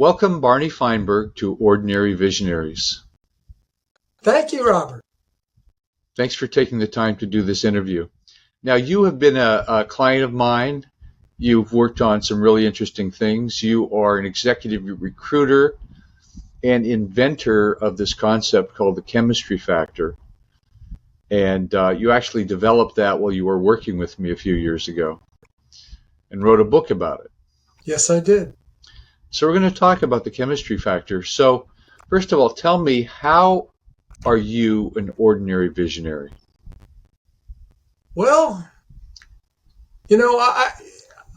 Welcome, Barney Feinberg, to Ordinary Visionaries. Thank you, Robert. Thanks for taking the time to do this interview. Now, you have been a client of mine. You've worked on some really interesting things. You are an executive recruiter and inventor of this concept called the chemistry factor. And you actually developed that while you were working with me a few years ago and wrote a book about it. Yes, I did. So we're going to talk about the chemistry factor. So first of all, tell me, how are you an ordinary visionary? Well,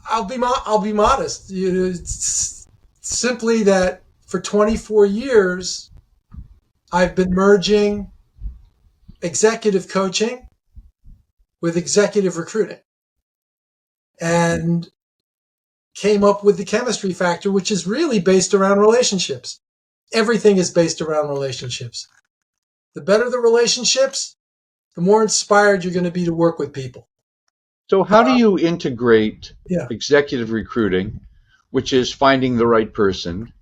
I'll be modest. It's simply that for 24 years, I've been merging executive coaching with executive recruiting, and came up with the chemistry factor, which is really based around relationships. Everything is based around relationships. The better the relationships, the more inspired you're going to be to work with people. So how do you integrate Yeah. executive recruiting, which is finding the right person,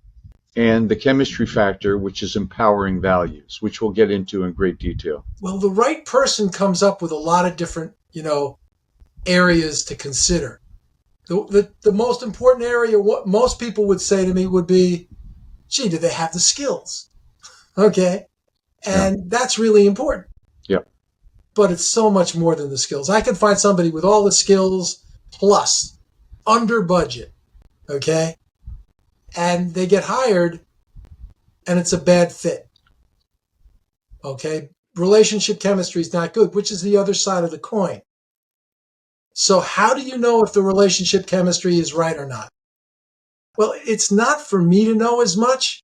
and the chemistry factor, which is empowering values, which we'll get into in great detail? Well, the right person comes up with a lot of different, areas to consider. The most important area, what most people would say to me would be, gee, do they have the skills? Okay. And that's really important. Yeah. But it's so much more than the skills. I can find somebody with all the skills plus under budget. Okay. And they get hired and it's a bad fit. Okay. Relationship chemistry is not good, which is the other side of the coin. So how do you know if the relationship chemistry is right or not? Well, it's not for me to know as much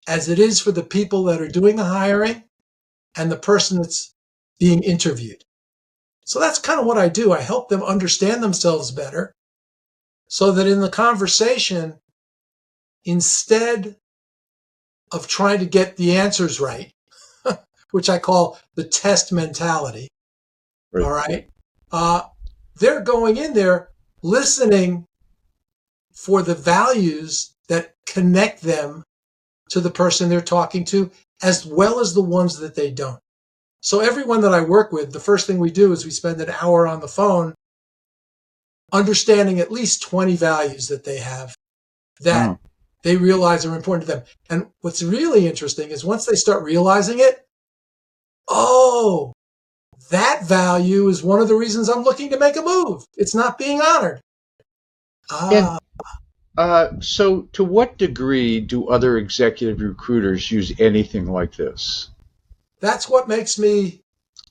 as it is for the people that are doing the hiring and the person that's being interviewed. So that's kind of what I do. I help them understand themselves better so that in the conversation, instead of trying to get the answers right, which I call the test mentality, Right. all right, they're going in there listening for the values that connect them to the person they're talking to, as well as the ones that they don't. So everyone that I work with, the first thing we do is we spend an hour on the phone understanding at least 20 values that they have that they realize are important to them. And what's really interesting is once they start realizing it, oh, that value is one of the reasons I'm looking to make a move. It's not being honored. So to what degree do other executive recruiters use anything like this? That's what makes me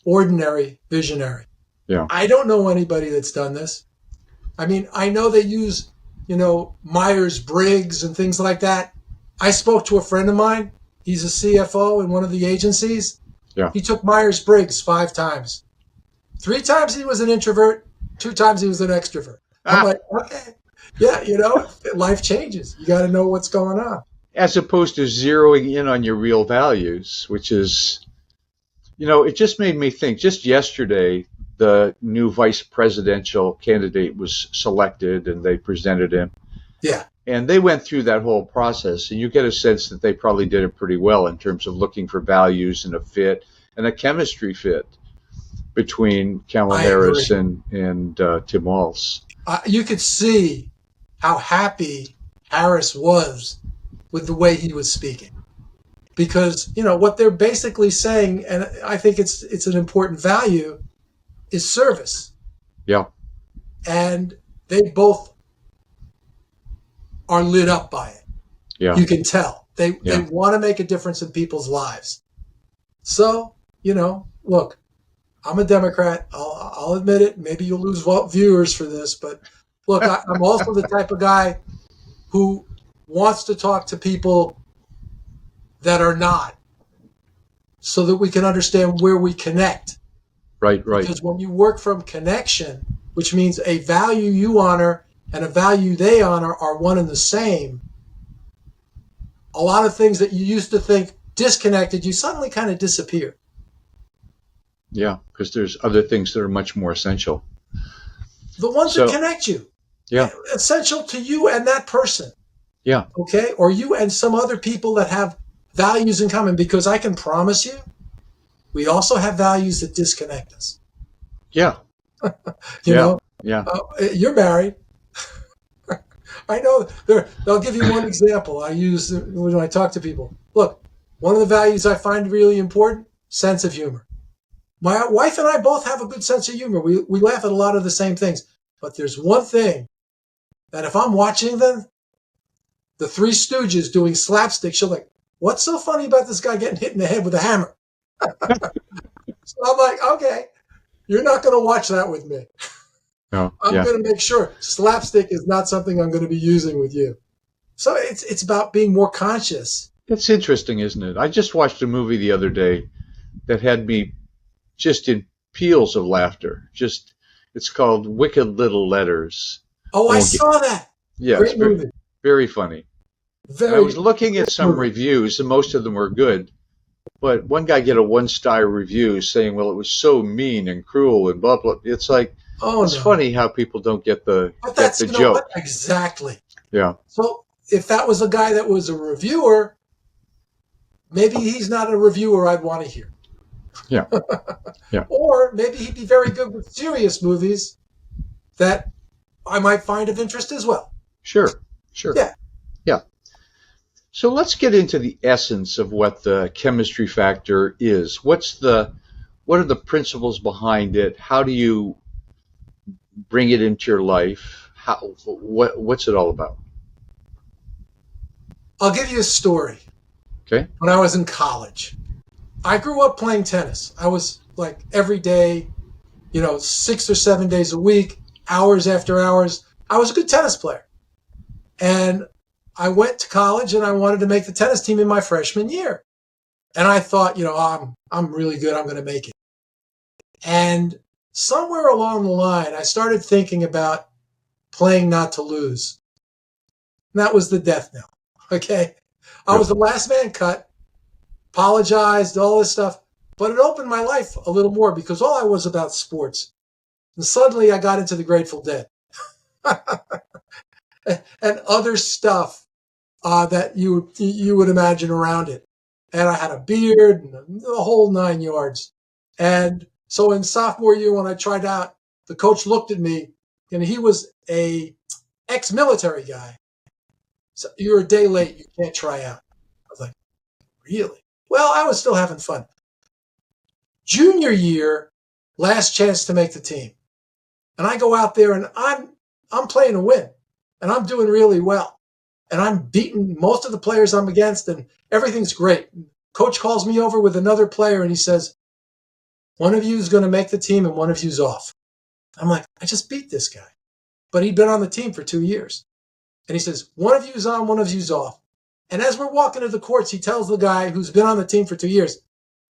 ordinary visionary. Yeah. I don't know anybody that's done this. I mean, I know they use, Myers-Briggs and things like that. I spoke to a friend of mine. He's a CFO in one of the agencies. Yeah. He took Myers-Briggs 5 times. 3 times he was an introvert. 2 times he was an extrovert. I'm like, okay. Yeah, life changes. You got to know what's going on. As opposed to zeroing in on your real values, which is, it just made me think. Just yesterday, the new vice presidential candidate was selected and they presented him. Yeah. And they went through that whole process, and you get a sense that they probably did it pretty well in terms of looking for values and a fit and a chemistry fit between Kamala Harris and Tim Walz. You could see how happy Harris was with the way he was speaking. Because, what they're basically saying, and I think it's an important value, is service. Yeah. And they both are lit up by it. Yeah. You can tell. They want to make a difference in people's lives. So, look, I'm a Democrat. I'll admit it. Maybe you'll lose viewers for this, but look, I'm also the type of guy who wants to talk to people that are not, so that we can understand where we connect. Right. Because when you work from connection, which means a value you honor and a value they honor are one and the same, a lot of things that you used to think disconnected you suddenly kind of disappear. Yeah, because there's other things that are much more essential. The ones that connect you. Yeah. Essential to you and that person. Yeah. okay? Or you and some other people that have values in common, because I can promise you, we also have values that disconnect us. Yeah. You Yeah. know, Yeah. you're married. I know. I'll give you one example I use when I talk to people. Look, one of the values I find really important: sense of humor. My wife and I both have a good sense of humor. We laugh at a lot of the same things. But there's one thing that if I'm watching them, the Three Stooges doing slapstick, she'll like, what's so funny about this guy getting hit in the head with a hammer? So I'm like, okay, you're not going to watch that with me. No. I'm Yeah. going to make sure slapstick is not something I'm going to be using with you. So it's about being more conscious. It's interesting, isn't it? I just watched a movie the other day that had me just in peals of laughter. Just, it's called Wicked Little Letters. Oh, I I won't get, saw that. yeah, it's Great movie. very funny. And I Very was looking at great some movie. reviews, and most of them were good. But one guy get a one-star review saying, "Well, it was so mean and cruel and blah blah." It's like Oh it's no. funny how people don't get But get that's, the you know what? joke. Exactly. Yeah, So if that was a guy that was a reviewer, maybe he's not a reviewer I'd want to hear. yeah, yeah. Or maybe he'd be very good with serious movies that I might find of interest as well. Sure, sure. Yeah. Yeah. So let's get into the essence of what the chemistry factor is. What are the principles behind it? How do you bring it into your life? What's it all about? I'll give you a story. Okay. When I was in college, I grew up playing tennis. I was like every day, 6 or 7 days a week, hours after hours. I was a good tennis player. And I went to college and I wanted to make the tennis team in my freshman year. And I thought, I'm really good. I'm going to make it. And somewhere along the line, I started thinking about playing not to lose. And that was the death knell. Okay. I was Really? the last man cut, apologized, all this stuff, but it opened my life a little more because all I was about sports. And suddenly I got into the Grateful Dead and other stuff that you would imagine around it. And I had a beard and the whole 9 yards. And so in sophomore year, when I tried out, the coach looked at me, and he was a ex-military guy. So you're a day late, you can't try out. I was like, really? Well, I was still having fun. Junior year, last chance to make the team. And I go out there and I'm playing to win. And I'm doing really well. And I'm beating most of the players I'm against, and everything's great. Coach calls me over with another player and he says, one of you is going to make the team and one of you's off. I'm like, I just beat this guy. But he'd been on the team for 2 years. And he says, one of you's on, one of you's off. And as we're walking to the courts, he tells the guy who's been on the team for 2 years,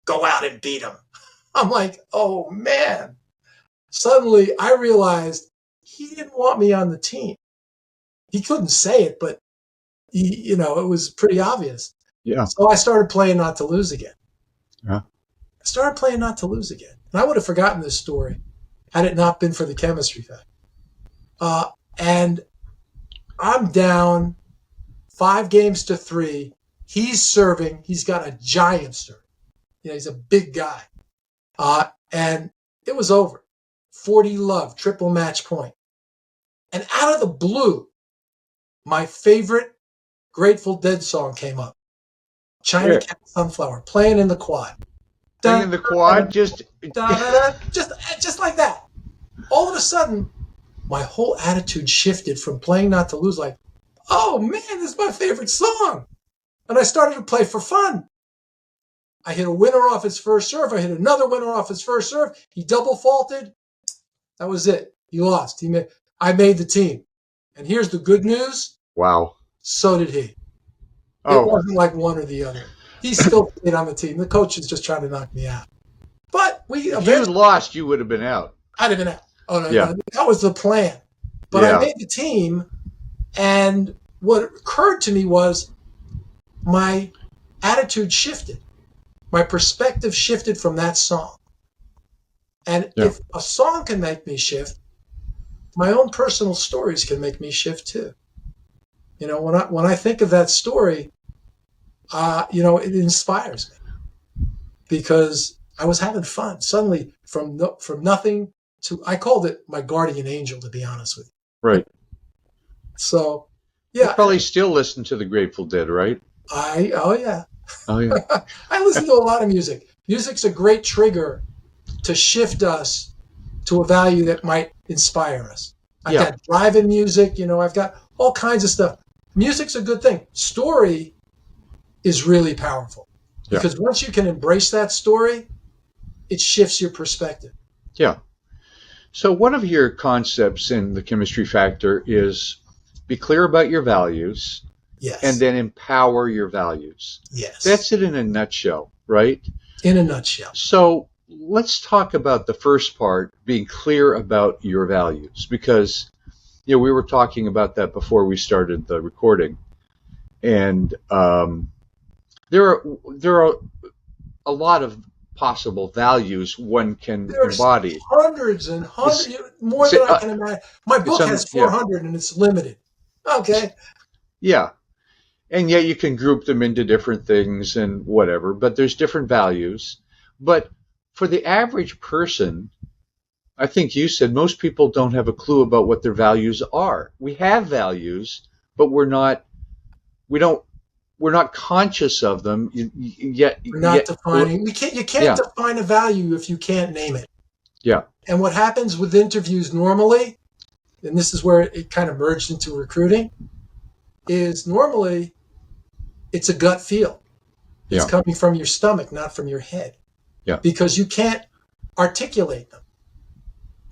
go out and beat him. I'm like, oh man. Suddenly I realized he didn't want me on the team. He couldn't say it, but it was pretty obvious. Yeah. So I started playing not to lose again. Yeah. I started playing not to lose again. And I would have forgotten this story had it not been for the chemistry fact. And I'm down 5-3. He's serving. He's got a giant serve. He's a big guy. And it was over. 40 love, triple match point. And out of the blue, my favorite Grateful Dead song came up. China Here. Cat Sunflower, playing in the quad. Playing in the quad, just Just like that. All of a sudden, my whole attitude shifted from playing not to lose, like, oh man, this is my favorite song. And I started to play for fun. I hit a winner off his first serve. I hit another winner off his first serve. He double faulted. That was it. He lost. I made the team. And here's the good news. wow. So did he. It Oh, wasn't like one or the other. He still stayed on the team. The coach is just trying to knock me out. But if you had lost, you would have been out. I'd have been out. Oh, no, Yeah. that was the plan. But Yeah. I made the team, and what occurred to me was my attitude shifted. My perspective shifted from that song. And Yeah. if a song can make me shift, my own personal stories can make me shift too. When I think of that story, it inspires me because I was having fun. Suddenly, from nothing to, I called it my guardian angel, to be honest with you. Right. So, You yeah, probably still listen to the Grateful Dead, right? oh yeah, Oh yeah. I listen to a lot of music. Music's a great trigger to shift us to a value that might inspire us. I've Yeah. got driving music, I've got all kinds of stuff. Music's a good thing. Story is really powerful Yeah. because once you can embrace that story, it shifts your perspective. Yeah. So one of your concepts in the chemistry factor is be clear about your values and Yes. then empower your values. Yes. That's it in a nutshell, right? In a nutshell. So let's talk about the first part, being clear about your values, because we were talking about that before we started the recording, and there are a lot of possible values one can There's embody. hundreds and It's hundreds, more it's than I can imagine. My it's book has yeah 400 and it's limited. Okay. yeah, and yet you can group them into different things and whatever. But there's different values. But for the average person, I think you said most people don't have a clue about what their values are. We have values, but we don't we're not conscious of them We're not yet. defining. You can't Yeah, define a value if you can't name it. yeah, And what happens with interviews normally, and this is where it kind of merged into recruiting, is normally it's a gut feel. It's yeah, coming from your stomach, not from your head, yeah, because you can't articulate them.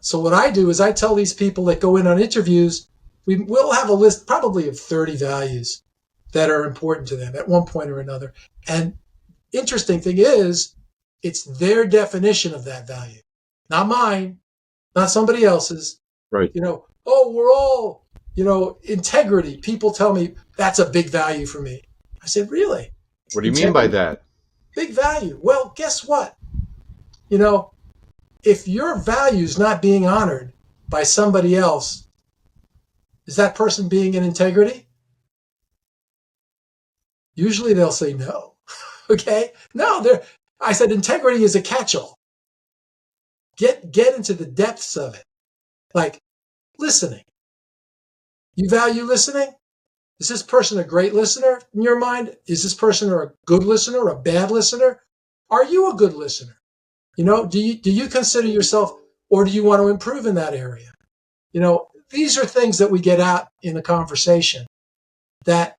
So what I do is I tell these people that go in on interviews, we'll have a list probably of 30 values that are important to them at one point or another. And interesting thing is, it's their definition of that value, not mine, not somebody else's. right. We're all, integrity. People tell me that's a big value for me. I said, really? What do you mean by Integrity, that? big value. Well, guess what? You know, if your value's not being honored by somebody else, is that person being in integrity? Usually they'll say no. Okay? No, I said integrity is a catch-all. Get into the depths of it. Like listening. You value listening? Is this person a great listener in your mind? Is this person a good listener, a bad listener? Are you a good listener? Do you consider yourself, or do you want to improve in that area? These are things that we get out in a conversation that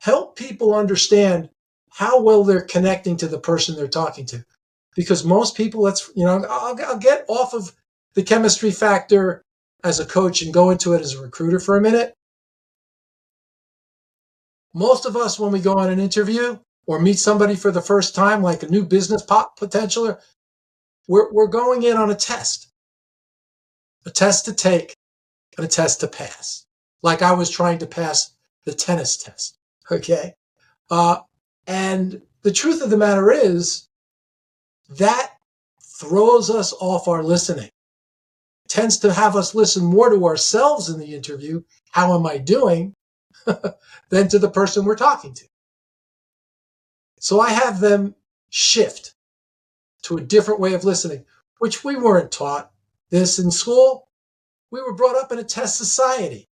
help people understand how well they're connecting to the person they're talking to. Because most people, I'll get off of the chemistry factor as a coach and go into it as a recruiter for a minute. Most of us, when we go on an interview or meet somebody for the first time, like a new business potential, we're going in on a test to take and a test to pass. Like I was trying to pass the tennis test. Okay. And the truth of the matter is that throws us off our listening. It tends to have us listen more to ourselves in the interview. How am I doing? Than to the person we're talking to. So I have them shift to a different way of listening, which we weren't taught this in school. We were brought up in a test society.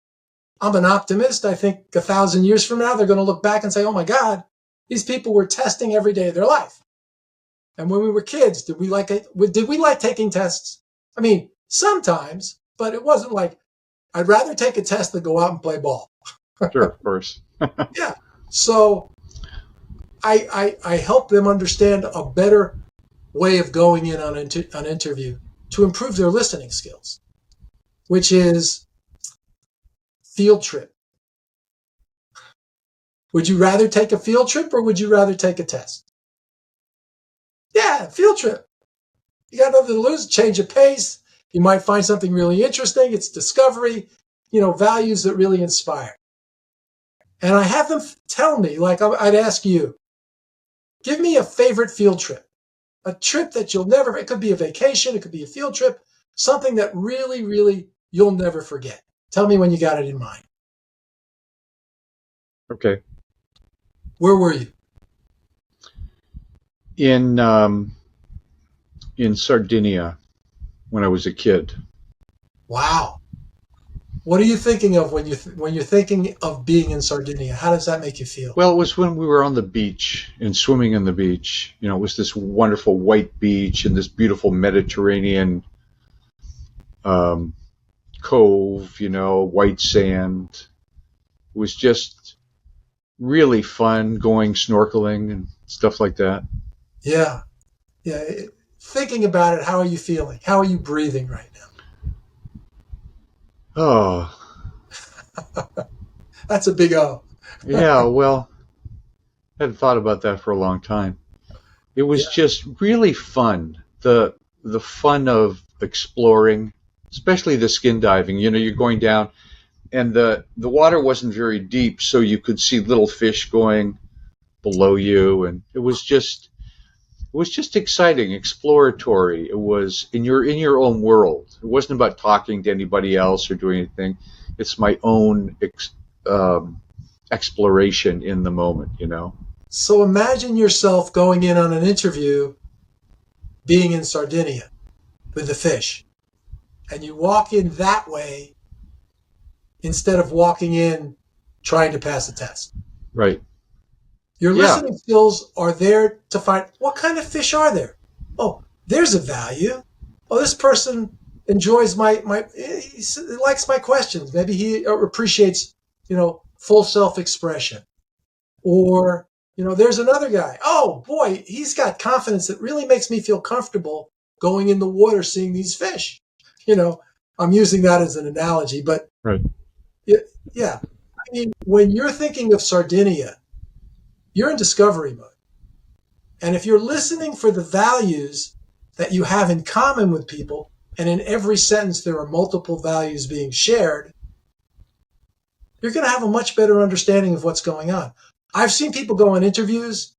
I'm an optimist. I think 1,000 years from now, they're going to look back and say, oh my God, these people were testing every day of their life. And when we were kids, did we like taking tests? I mean, sometimes, but it wasn't like, I'd rather take a test than go out and play ball. Sure, of course. Yeah. So I help them understand a better way of going in on an interview to improve their listening skills, which is field trip. Would you rather take a field trip or would you rather take a test? Yeah, field trip. You got nothing to lose, change of pace. You might find something really interesting. It's discovery, values that really inspire. And I have them tell me, like I'd ask you, give me a favorite field trip. A trip that it could be a vacation, it could be a field trip, something that really, really you'll never forget. Tell me when you got it in mind. Okay. Where were you? In in Sardinia when I was a kid. Wow. What are you thinking of when you're thinking of being in Sardinia? How does that make you feel? Well, it was when we were on the beach and swimming on the beach. You know, it was this wonderful white beach and this beautiful Mediterranean um, cove, you know, white sand. It was just really fun going snorkeling and stuff like that. Yeah. Yeah. Thinking about it, how are you feeling? How are you breathing right Oh, now? That's a big O. yeah, well, I hadn't thought about that for a long time. It Yeah. was just really fun. The fun of exploring, especially the skin diving. You know, you're going down and the water wasn't very deep, so you could see little fish going below you, and it was just exciting, exploratory. It was in your own world. It wasn't about talking to anybody else or doing anything. It's my own exploration in the moment. You know. So imagine yourself going in on an interview being in Sardinia with the fish, and you walk in that way instead of walking in trying to pass a test. Right. Your Yeah. listening skills are there to find what kind of fish are there. Oh, there's a value. Oh, this person enjoys he likes my questions. Maybe he appreciates, full self-expression. Or, there's another guy. Oh boy, he's got confidence that really makes me feel comfortable going in the water seeing these fish. You know, I'm using that as an analogy, but Right. yeah. I mean, when you're thinking of Sardinia, you're in discovery mode. And if you're listening for the values that you have in common with people, and in every sentence there are multiple values being shared, you're going to have a much better understanding of what's going on. I've seen people go on interviews.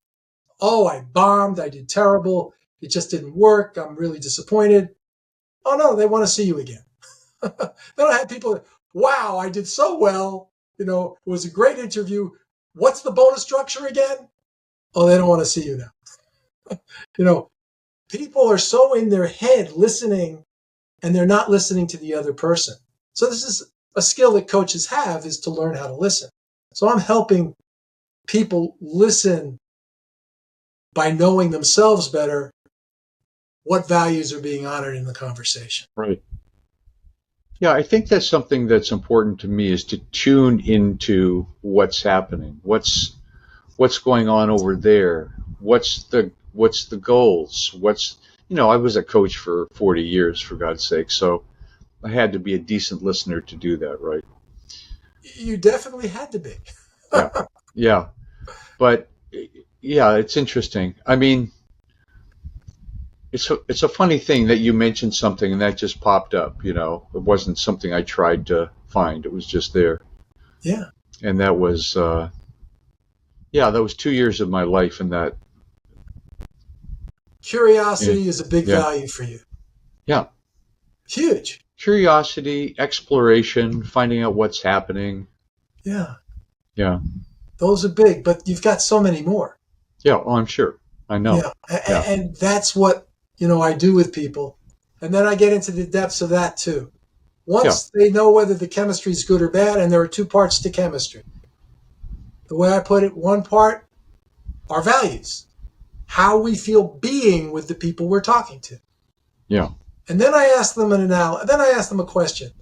Oh, I bombed. I did terrible. It just didn't work. I'm really disappointed. Oh, no, they want to see you again. Then I had people that, wow, I did so well. It was a great interview. What's the bonus structure again? Oh, they don't want to see you now. You know, People are so in their head listening and they're not listening to the other person. So this is a skill that coaches have, is to learn how to listen. So I'm helping people listen by knowing themselves better, what values are being honored in the conversation. Right. Yeah, I think that's something that's important to me is to tune into what's happening. What's going on over there? What's the goals? I was a coach for 40 years, for God's sake, so I had to be a decent listener to do that, right? You definitely had to be. Yeah. Yeah. But yeah, it's interesting. I mean, it's a funny thing that you mentioned something and that just popped up, It wasn't something I tried to find. It was just there. Yeah. And that was 2 years of my life in that. Yeah. Curiosity is a big Yeah. value for you. Yeah. Huge. Curiosity, exploration, finding out what's happening. Yeah. Yeah. Those are big, but you've got so many more. Yeah. Oh, I'm sure. I know. Yeah. Yeah. And that's what, I do with people. And then I get into the depths of that too. Yeah. Once they know whether the chemistry is good or bad, and there are two parts to chemistry. The way I put it, one part are values, how we feel being with the people we're talking to. Yeah. And then I ask them then I ask them a question.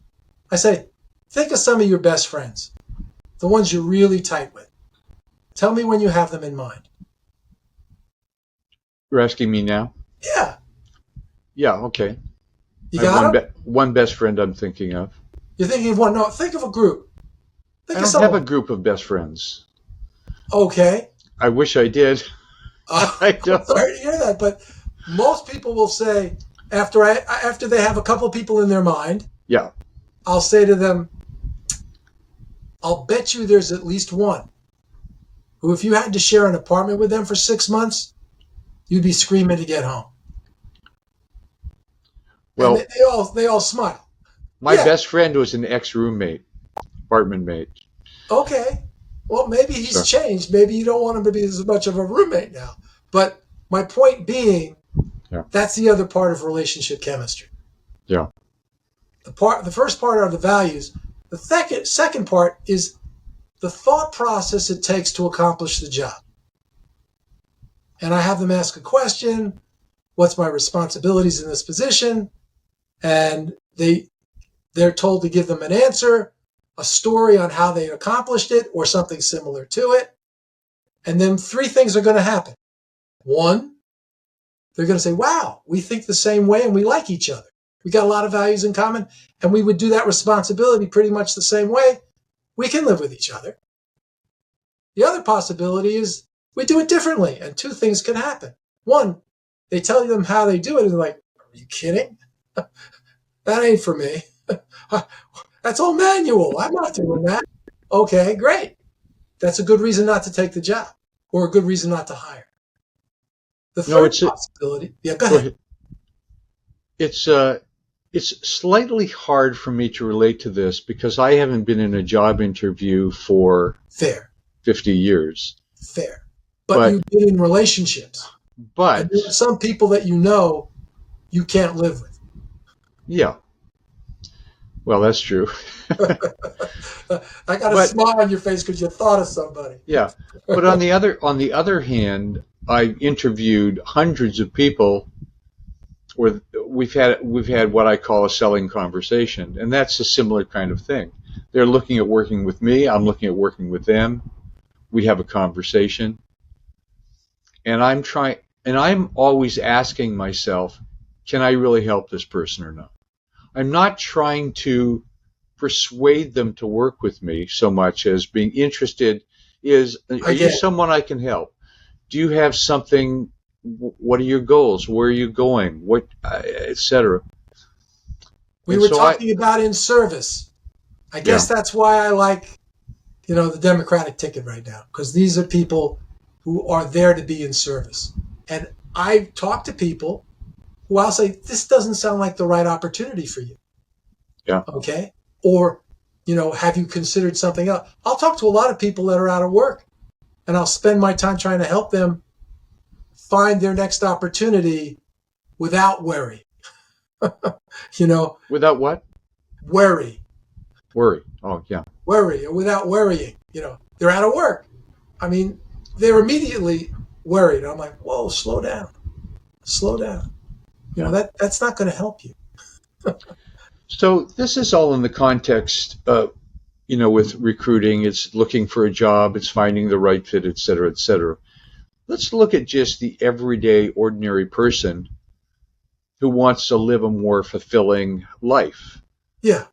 I say, think of some of your best friends, the ones you're really tight with. Tell me when you have them in mind. You're asking me now? Yeah. Yeah. Okay. You I have got them? one best friend I'm thinking of. You're thinking of one. No, think of a group. Think I of don't have a someone. group of best friends. Okay. I wish I did. I I'm don't. sorry to hear that, but most people will say, after they have a couple people in their mind, Yeah. I'll say to them, I'll bet you there's at least one who, if you had to share an apartment with them for 6 months, you'd be screaming to get home. And Well, they all smile. my Yeah. best friend was an ex-roommate, apartment mate. Okay. Well, maybe he's So, changed. Maybe you don't want him to be as much of a roommate now. But my point being, yeah, that's the other part of relationship chemistry. yeah, The first part are the values. The second part is the thought process it takes to accomplish the job. And I have them ask a question. What's my responsibilities in this position? And they're told to give them an answer, a story on how they accomplished it or something similar to it. And then three things are going to happen. One, they're going to say, wow, we think the same way and we like each other. We got a lot of values in common and we would do that responsibility pretty much the same way. We can live with each other. The other possibility is we do it differently, and two things can happen. One, they tell them how they do it and they're like, are you kidding? That ain't for me. That's all manual. I'm not doing that. Okay, great. That's a good reason not to take the job or a good reason not to hire. The no, third possibility, yeah, go go ahead. ahead. It's slightly hard for me to relate to this because I haven't been in a job interview for Fair, 50 years. fair. But But you've been in relationships. And but there are some people that you can't live with. yeah, well, that's true. I got a But smile on your face because you thought of somebody. yeah, but on the other hand, I interviewed hundreds of people where we've had what I call a selling conversation, and that's a similar kind of thing. They're looking at working with me, I'm looking at working with them. We have a conversation, and I'm always asking myself, can I really help this person or not? I'm not trying to persuade them to work with me so much as being interested are I you get it. someone I can help? Do you have something? What are your goals? Where are you going? What, etc. We And were so talking about in service. I yeah, guess that's why I like, the Democratic ticket right now, because these are people who are there to be in service. And I talk to people who I'll say, this doesn't sound like the right opportunity for you. yeah, Okay. Or, have you considered something else? I'll talk to a lot of people that are out of work and I'll spend my time trying to help them find their next opportunity without worry. you know, without what? worry, Worry. Oh yeah, worry, or without worrying. They're out of work. I mean, they're immediately worried. I'm like, whoa, slow down, slow down. yeah. That's not going to help you. So this is all in the context with recruiting. It's looking for a job, it's finding the right fit, et cetera, et cetera. Let's look at just the everyday, ordinary person who wants to live a more fulfilling life. Yeah,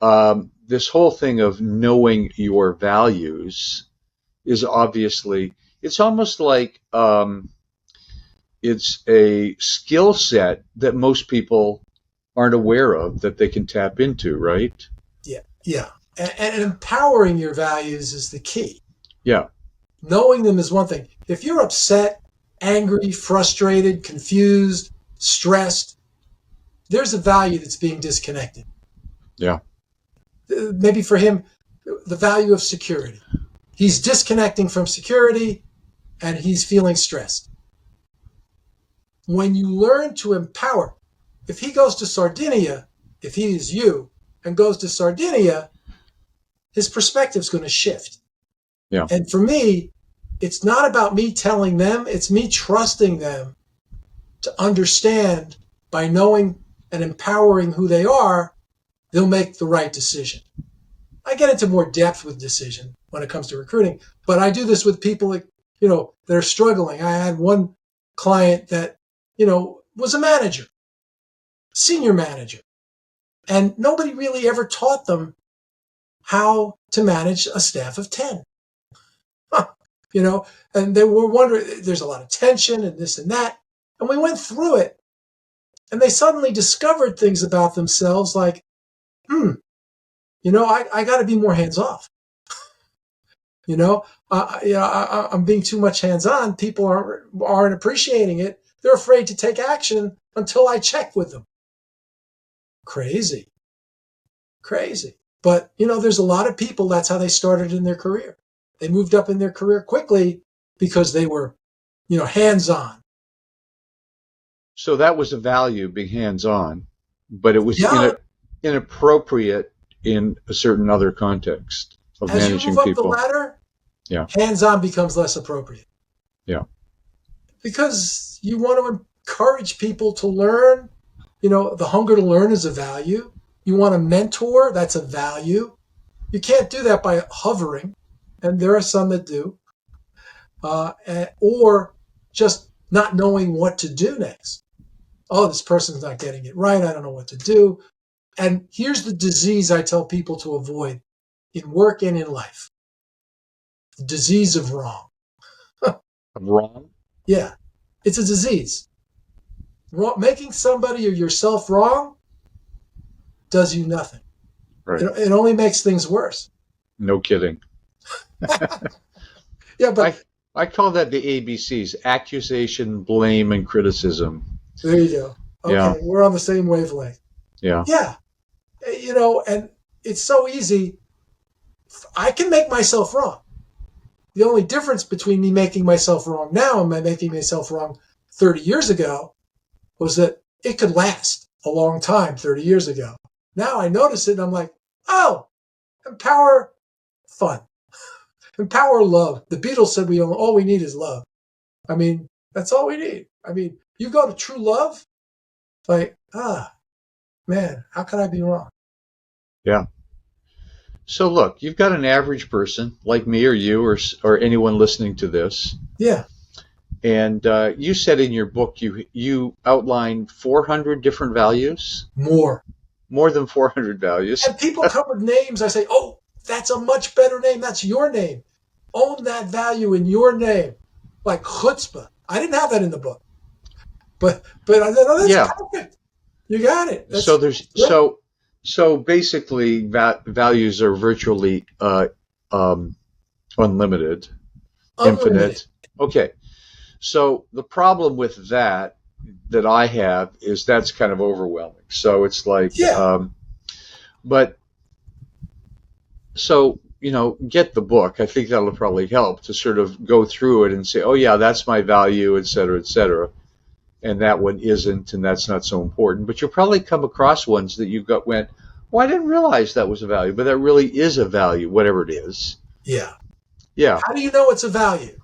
This whole thing of knowing your values is obviously, it's almost like it's a skill set that most people aren't aware of that they can tap into, right? yeah, yeah. And empowering your values is the key. Yeah, Knowing them is one thing. If you're upset, angry, frustrated, confused, stressed, there's a value that's being disconnected. yeah, Maybe for him, the value of security. He's disconnecting from security and he's feeling stressed. When you learn to empower, if he goes to Sardinia, if he is you, and goes to Sardinia, his perspective's going to shift. yeah, And for me, it's not about me telling them, it's me trusting them to understand by knowing and empowering who they are, they'll make the right decision. I get into more depth with decision when it comes to recruiting, but I do this with people that, that are struggling. I had one client that, was a manager, senior manager, and nobody really ever taught them how to manage a staff of 10. And they were wondering, there's a lot of tension and this and that. And we went through it and they suddenly discovered things about themselves like, I got to be more hands off. I'm being too much hands on. People aren't appreciating it. They're afraid to take action until I check with them. Crazy. But, there's a lot of people, that's how they started in their career. They moved up in their career quickly because they were, hands-on. So that was a value, being hands-on, but it was Yeah. inappropriate in a certain other context of As you move managing up the people. ladder, Yeah. hands-on becomes less appropriate. Yeah. Because you want to encourage people to learn. The hunger to learn is a value. You want to mentor, that's a value. You can't do that by hovering, and there are some that do, or just not knowing what to do next. Oh, this person's not getting it right. I don't know what to do. And here's the disease I tell people to avoid in work and in life. The disease of wrong. Wrong? Yeah, it's a disease. Making somebody or yourself wrong does you nothing. Right. It only makes things worse. No kidding. Yeah, but I call that the ABCs: accusation, blame, and criticism. there you go. Okay, Yeah. we're on the same wavelength. Yeah. Yeah, and it's so easy. I can make myself wrong. The only difference between me making myself wrong now and my making myself wrong 30 years ago was that it could last a long time 30 years ago. Now I notice it and I'm like, oh, empower fun. Empower love. The Beatles said all we need is love. I mean, that's all we need. I mean, you go to true love, like, man, how could I be wrong? Yeah. So look, you've got an average person like me or you or anyone listening to this. Yeah. And you said in your book you outlined 400 different values? More than 400 values. And people come with names. I say, oh, that's a much better name. That's your name. Own that value in your name. Like chutzpah. I didn't have that in the book. But I said, oh, that's perfect. You got it. So basically values are virtually unlimited, infinite. Okay. So the problem with that I have is that's kind of overwhelming. So it's like, but so, get the book. I think that'll probably help to sort of go through it and say, oh yeah, that's my value, et cetera, and that one isn't, and that's not so important. But you'll probably come across ones that you went, well, I didn't realize that was a value, but that really is a value, whatever it is. Yeah. Yeah. How do you know it's a value?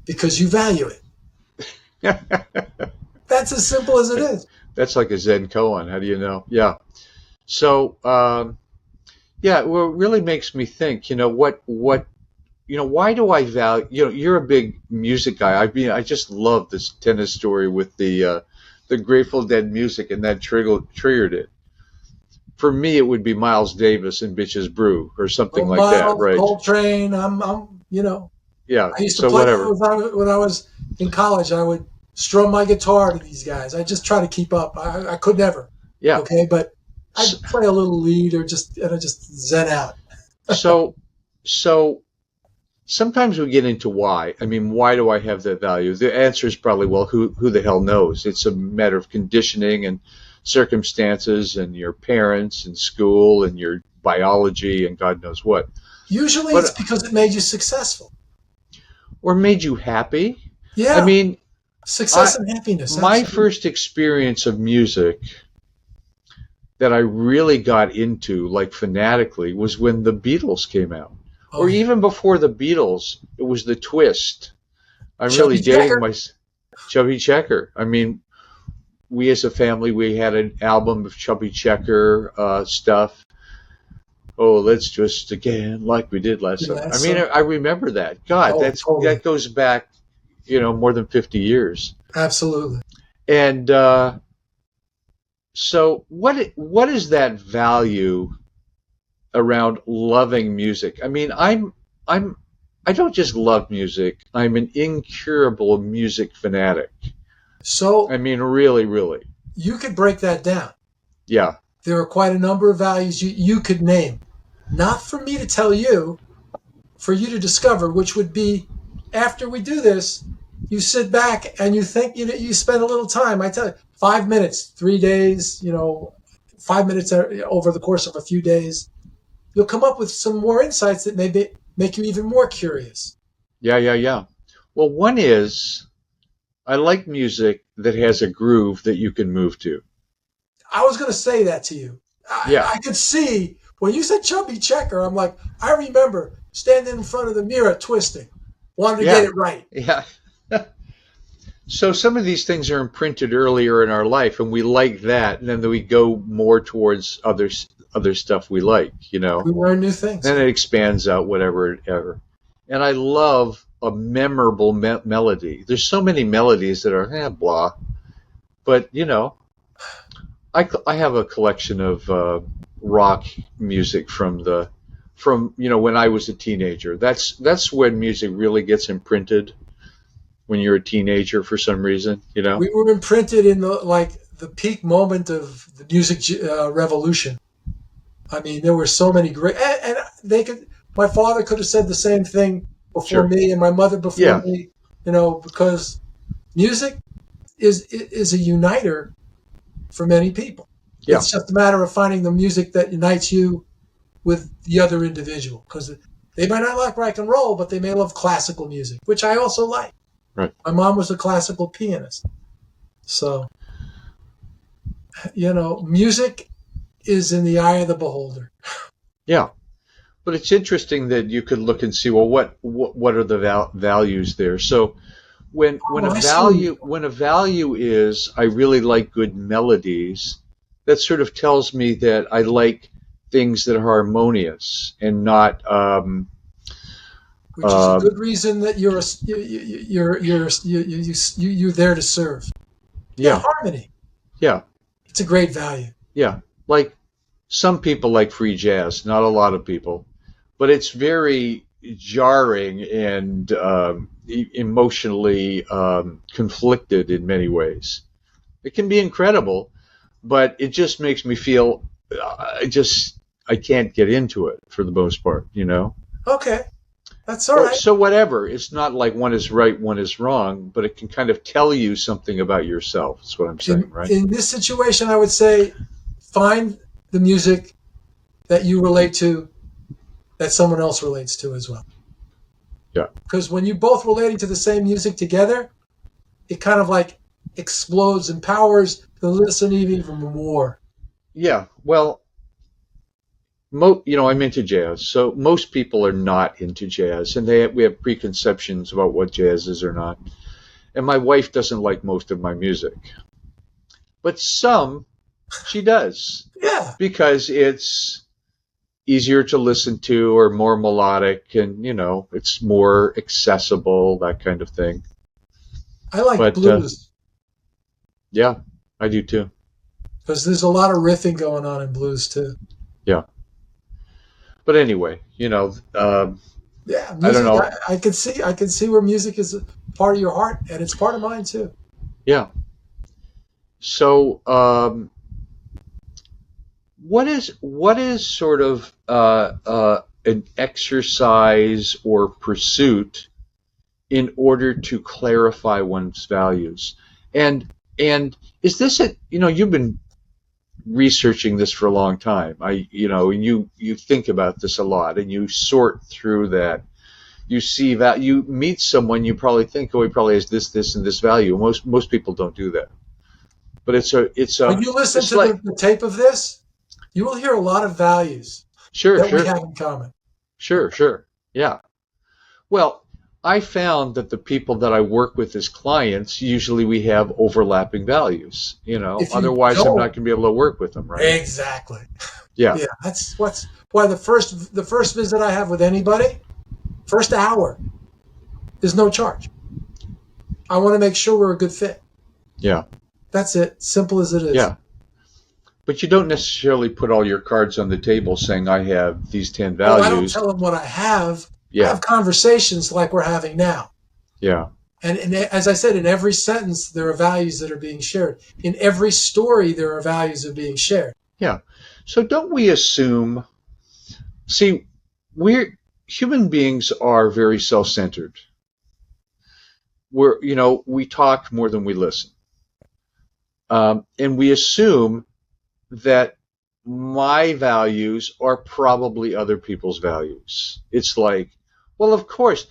Because you value it. That's as simple as it is. That's like a Zen koan. How do you know? Yeah. So, it really makes me think, why do I value, you're a big music guy. I just love this tennis story with the Grateful Dead music, and that triggered it. For me, it would be Miles Davis and Bitches Brew or something like that, right? Coltrane, Yeah. I used to play when I was in college. I would strum my guitar to these guys. I just try to keep up. I could never. Yeah. Okay, but I'd play a little lead or just zen out. So sometimes we get into why. I mean, why do I have that value? The answer is probably, well, who the hell knows? It's a matter of conditioning and circumstances and your parents and school and your biology and God knows what. Usually it's because it made you successful. Or made you happy. Yeah. I mean, success and happiness. My first experience of music that I really got into, like fanatically, was when the Beatles came out. Or even before the Beatles, it was the Twist. I'm really dating my Chubby Checker. I mean, we as a family, we had an album of Chubby Checker stuff. Oh, let's twist again like we did last time. I mean, I remember that. God, that goes back, more than 50 years. Absolutely. And so what is that value around loving music? I mean, I don't just love music. I'm an incurable music fanatic. So I mean, really, really. You could break that down. Yeah. There are quite a number of values you could name. Not for me to tell you, for you to discover, which would be, after we do this, you sit back and you think, you spend a little time. I tell you, 5 minutes, 3 days, 5 minutes over the course of a few days. You'll come up with some more insights that make you even more curious. Yeah. Well, one is I like music that has a groove that you can move to. I was going to say that to you. Yeah, I could see when you said chubby checker, I'm like, I remember standing in front of the mirror twisting, wanting to get yeah, it right. yeah. So some of these things are imprinted earlier in our life, and we like that, and then we go more towards other stuff we like, We learn new things. Then it expands out whatever ever. And I love a memorable melody. There's so many melodies that are blah, but I have a collection of rock music from when I was a teenager. That's when music really gets imprinted when you're a teenager for some reason. We were imprinted in the peak moment of the music revolution. I mean, there were so many great, and they could. My father could have said the same thing before Sure. me, and my mother before Yeah. me. Because music is a uniter for many people. Yeah. It's just a matter of finding the music that unites you with the other individual. Because they might not like rock and roll, but they may love classical music, which I also like. Right. My mom was a classical pianist. So, music is in the eye of the beholder. Yeah. But it's interesting that you could look and see, well, what are the values there? So when a value is I really like good melodies, that sort of tells me that I like things that are harmonious and not which is a good reason that you're there to serve. Yeah. Harmony. Yeah. It's a great value. Yeah. Like some people like free jazz, not a lot of people, but it's very jarring and emotionally conflicted in many ways. It can be incredible, but it just makes me feel I can't get into it for the most part, Okay, that's all right. So whatever, it's not like one is right, one is wrong, but it can kind of tell you something about yourself. That's what I'm saying, right? In this situation, I would say find the music that you relate to, that someone else relates to as well. Yeah. Because when you both relating to the same music together, it kind of like explodes, empowers the listener even more. Yeah. Well, I'm into jazz, so most people are not into jazz, and we have preconceptions about what jazz is or not. And my wife doesn't like most of my music, but some she does. Yeah. Because it's easier to listen to or more melodic, and it's more accessible, that kind of thing. I like blues. Yeah, I do too. Because there's a lot of riffing going on in blues too. Yeah. But anyway, yeah, music, I don't know. I can see where music is a part of your heart, and it's part of mine too. Yeah. So, what is sort of an exercise or pursuit in order to clarify one's values? And is this you've been researching this for a long time. And you think about this a lot, and you sort through that. You see that you meet someone, you probably think, oh, he probably has this, and this value. Most people don't do that. But it's a. When you listen to the tape of this, you will hear a lot of values that we have in common. Sure. Yeah. Well, I found that the people that I work with as clients, usually we have overlapping values, otherwise I'm not going to be able to work with them, right? Exactly. Yeah. Yeah. That's why the first visit I have with anybody, first hour, is no charge. I want to make sure we're a good fit. Yeah. That's it. Simple as it is. Yeah. But you don't necessarily put all your cards on the table saying I have these 10 values. Well, I don't tell them what I have. Yeah. I have conversations like we're having now. Yeah. And as I said, in every sentence, there are values that are being shared. In every story, there are values that are being shared. Yeah. So don't we assume, human beings are very self-centered. We talk more than we listen. And we assume that my values are probably other people's values. It's like, Well, of course.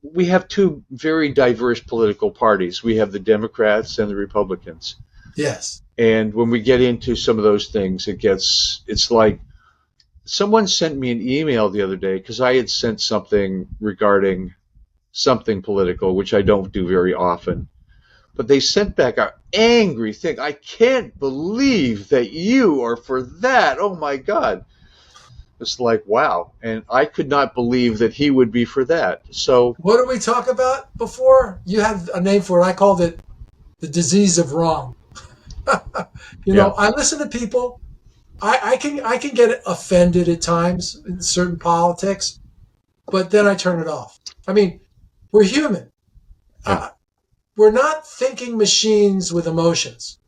We have two very diverse political parties. We have the Democrats and the Republicans. Yes. And when we get into some of those things, it's like someone sent me an email the other day because I had sent something regarding something political, which I don't do very often. But they sent back an angry thing. I can't believe that you are for that. Oh my God. It's like, wow. And I could not believe that he would be for that. So, What did we talk about before? You had a name for it. I called it the disease of wrong. yeah, I listen to people. I can get offended at times in certain politics, but then I turn it off. I mean, we're human. yeah, We're not thinking machines with emotions.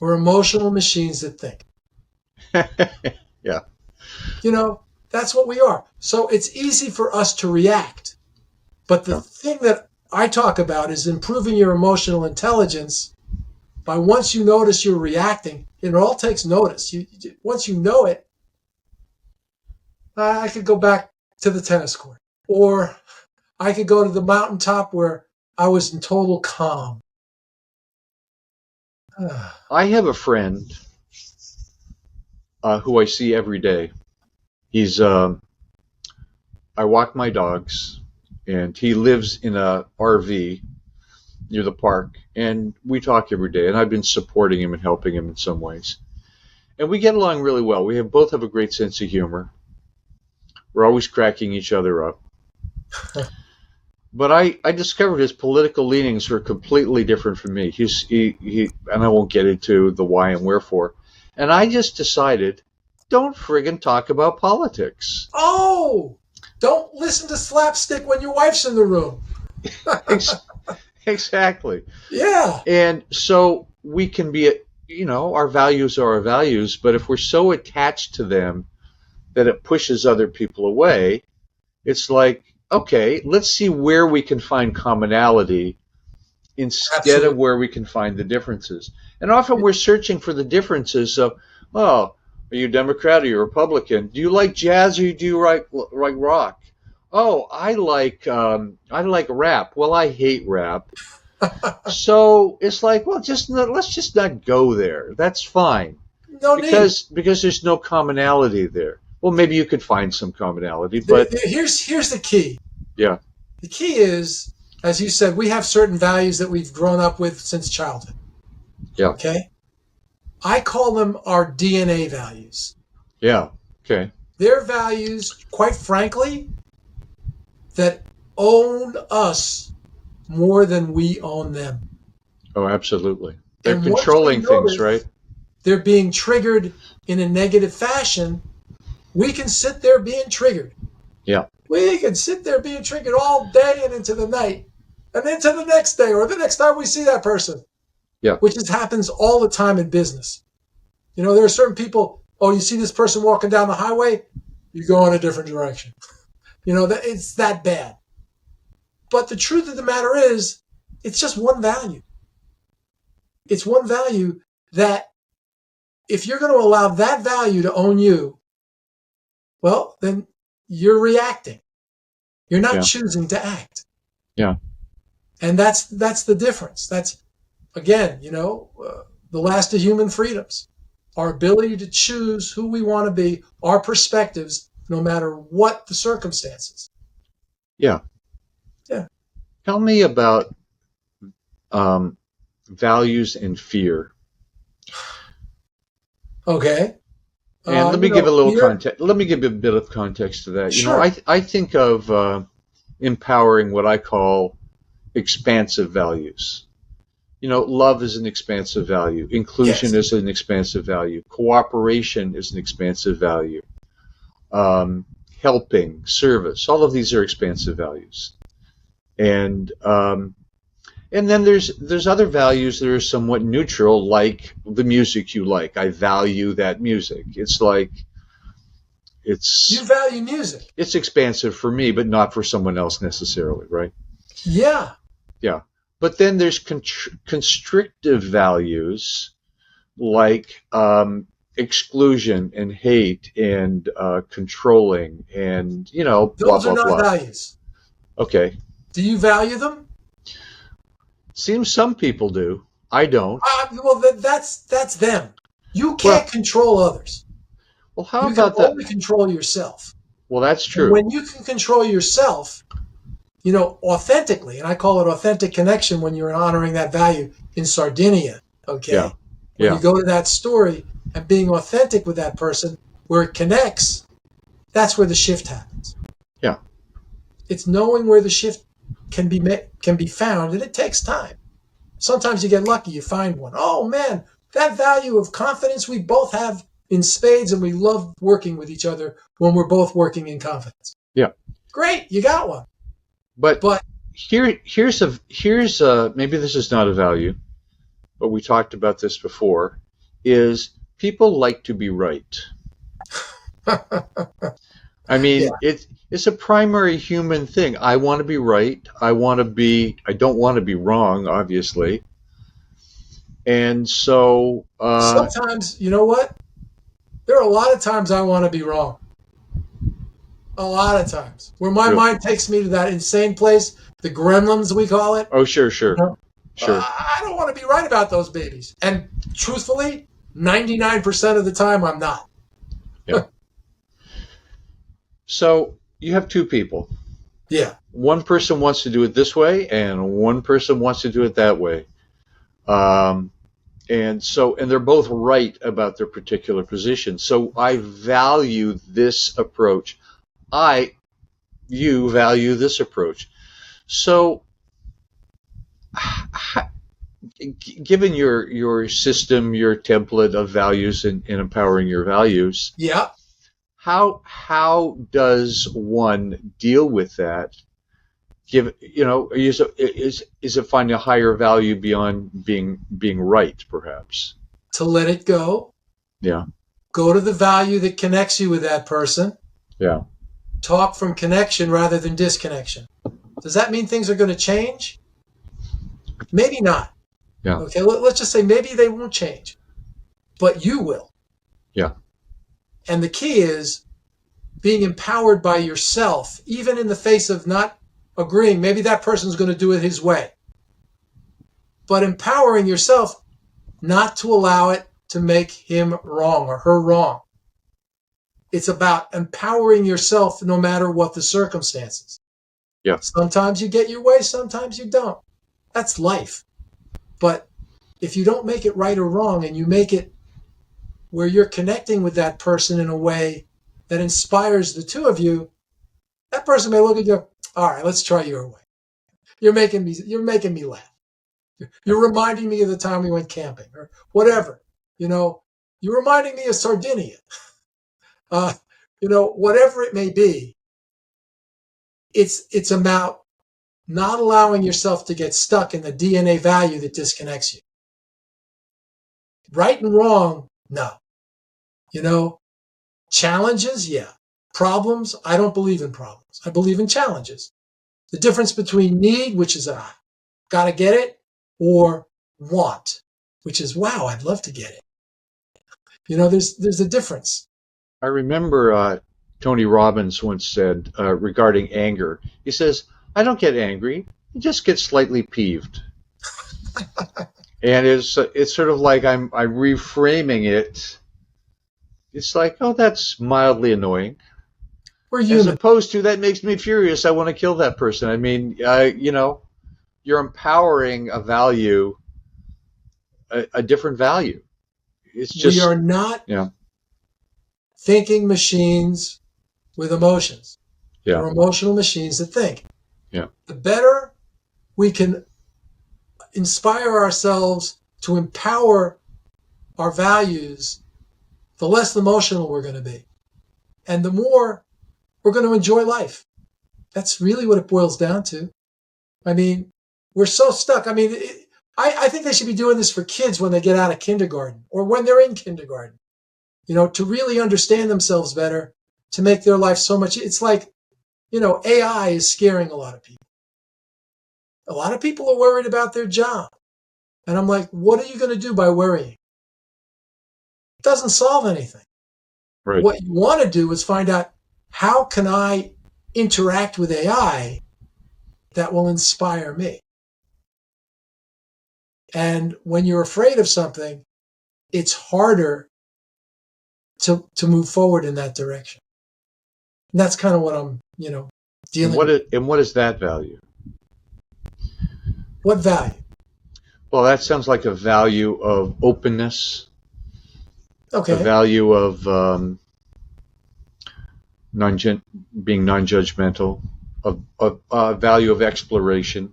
We're emotional machines that think. yeah, That's what we are. So it's easy for us to react. But the yeah. thing that I talk about is improving your emotional intelligence by once you notice you're reacting, it all takes notice. Once you know it, I could go back to the tennis court, or I could go to the mountaintop where I was in total calm. I have a friend who I see every day. He's I walk my dogs, and he lives in a RV near the park, and we talk every day. And I've been supporting him and helping him in some ways, and we get along really well. We both have a great sense of humor. We're always cracking each other up. But I discovered his political leanings were completely different from me. And I won't get into the why and wherefore. And I just decided, don't friggin' talk about politics. Oh, don't listen to slapstick when your wife's in the room. Exactly. Yeah. And so we can be, our values are our values, but if we're so attached to them that it pushes other people away, it's like, okay, let's see where we can find commonality instead of Absolutely. where we can find the differences. And often we're searching for the differences of, oh, are you Democrat or you Republican? Do you like jazz or do you like rock? Oh, I like rap. Well, I hate rap. So it's like, well, let's just not go there. That's fine No need. because there's no commonality there. Well, maybe you could find some commonality, but Here's the key. yeah, The key is, as you said, we have certain values that we've grown up with since childhood. yeah, Okay? I call them our DNA values. yeah, okay, They're values, quite frankly, that own us more than we own them. oh, absolutely. They're And once we controlling things, notice right? they're being triggered in a negative fashion, we can sit there being triggered. Yeah, We can sit there being triggered all day and into the night and into the next day or the next time we see that person, yeah, which happens all the time in business. There are certain people, oh, you see this person walking down the highway, you go in a different direction. It's that bad. But the truth of the matter is, it's just one value. It's one value that if you're going to allow that value to own you, well, then you're reacting. You're not yeah, choosing to act. yeah, And that's the difference. That's, again, the last of human freedoms. Our ability to choose who we want to be, our perspectives, no matter what the circumstances. yeah. Yeah. Tell me about values and fear. Okay. And let me give a little Fear. context. Let me give a bit of context to that. Sure. I think of empowering what I call expansive values. Love is an expansive value. Inclusion Yes. is an expansive value. Cooperation is an expansive value. Helping, service, all of these are expansive values. And then there's other values that are somewhat neutral, like the music you like. I value that music. It's like You value music. it's expansive for me, but not for someone else necessarily, right? Yeah. Yeah. But then there's constrictive values like exclusion and hate and controlling and blah Those are blah not blah. values. Okay, Do you value them? seems some people do. I don't. Well, that's them. You can't Well, control others. well, how You can about that? only control yourself. Well, that's And true. when you can control yourself, authentically, and I call it authentic connection when you're honoring that value in Sardinia, Yeah, okay? When you yeah, go to that story and being authentic with that person where it connects, that's where the shift happens. yeah. It's knowing where the shift can be found, and it takes time. Sometimes you get lucky, you find one. Oh man, that value of confidence we both have in spades, and we love working with each other when we're both working in confidence. Yeah. Great, you got one. But But here's maybe this is not a value, but we talked about this before. Is people like to be right. I yeah, mean, it's a primary human thing. I want to be right. I don't want to be wrong, obviously. And so, sometimes, you know what? There are a lot of times I want to be wrong. A lot of times where my real. mind takes me to that insane place, the gremlins we call it. Oh, sure, You sure, know? sure. I don't want to be right about those babies. And truthfully, 99% of the time I'm not. Yeah. So you have two people. Yeah. One person wants to do it this way, and one person wants to do it that way. Um, and they're both right about their particular position. So I value this approach. You value this approach. So, given your system, your template of values and empowering your values, Yeah. how does one deal with that? Is it finding a higher value beyond being right, perhaps? To let it go. Yeah, Go to the value that connects you with that person. yeah, Talk from connection rather than disconnection. Does that mean things are going to change? Maybe not. yeah, Okay, let's just say maybe they won't change, but you will. yeah, And the key is being empowered by yourself, even in the face of not agreeing. Maybe that person's going to do it his way, but empowering yourself not to allow it to make him wrong or her wrong. It's about empowering yourself no matter what the circumstances. yeah. Sometimes you get your way, sometimes you don't. That's life. But if you don't make it right or wrong and you make it where you're connecting with that person in a way that inspires the two of you, that person may look at you, all right, let's try your way. You're making me laugh. You're reminding me of the time we went camping or whatever. You're reminding me of Sardinia. Whatever it may be, it's about not allowing yourself to get stuck in the DNA value that disconnects you. Right and wrong, no. Challenges, yeah. Problems, I don't believe in problems. I believe in challenges. The difference between need, which is gotta get it, or want, which is wow, I'd love to get it. There's a difference. I remember Tony Robbins once said regarding anger. He says, "I don't get angry. I just get slightly peeved." And it's sort of like I'm reframing it. It's like, oh, that's mildly annoying, We're as human. opposed to that makes me furious. I want to kill that person. I mean, you're empowering a value, a different value. It's We are just, not yeah, thinking machines with emotions. yeah, We're emotional machines that think. yeah, The better we can inspire ourselves to empower our values, the less emotional we're going to be. And the more we're going to enjoy life. That's really what it boils down to. I mean, we're so stuck. I mean, I think they should be doing this for kids when they get out of kindergarten or when they're in kindergarten, to really understand themselves better, to make their life so much. It's like, AI is scaring a lot of people. A lot of people are worried about their job. And I'm like, what are you going to do by worrying? Doesn't solve anything. Right. What you want to do is find out, how can I interact with AI that will inspire me? And when you're afraid of something, it's harder to move forward in that direction. And that's kind of what I'm, dealing with. And what is that value? What value? Well, that sounds like a value of openness, a Okay. value of non being non-judgmental, a value of exploration.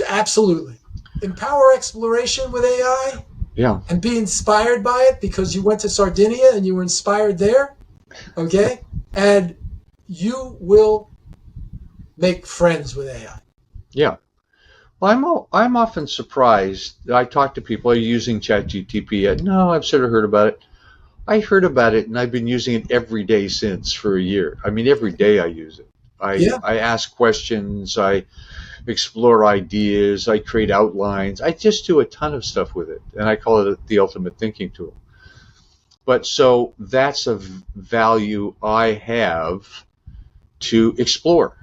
Absolutely. Empower exploration with AI Yeah. and be inspired by it because you went to Sardinia and you were inspired there. Okay. And you will make friends with AI. Yeah. Well, I'm often surprised. I talk to people, are you using ChatGTP yet? No, I've sort of heard about it. I heard about it and I've been using it every day since for a year. I mean, every day I use it. Yeah. I ask questions, I explore ideas, I create outlines. I just do a ton of stuff with it, and I call it the ultimate thinking tool. But so that's a value I have to explore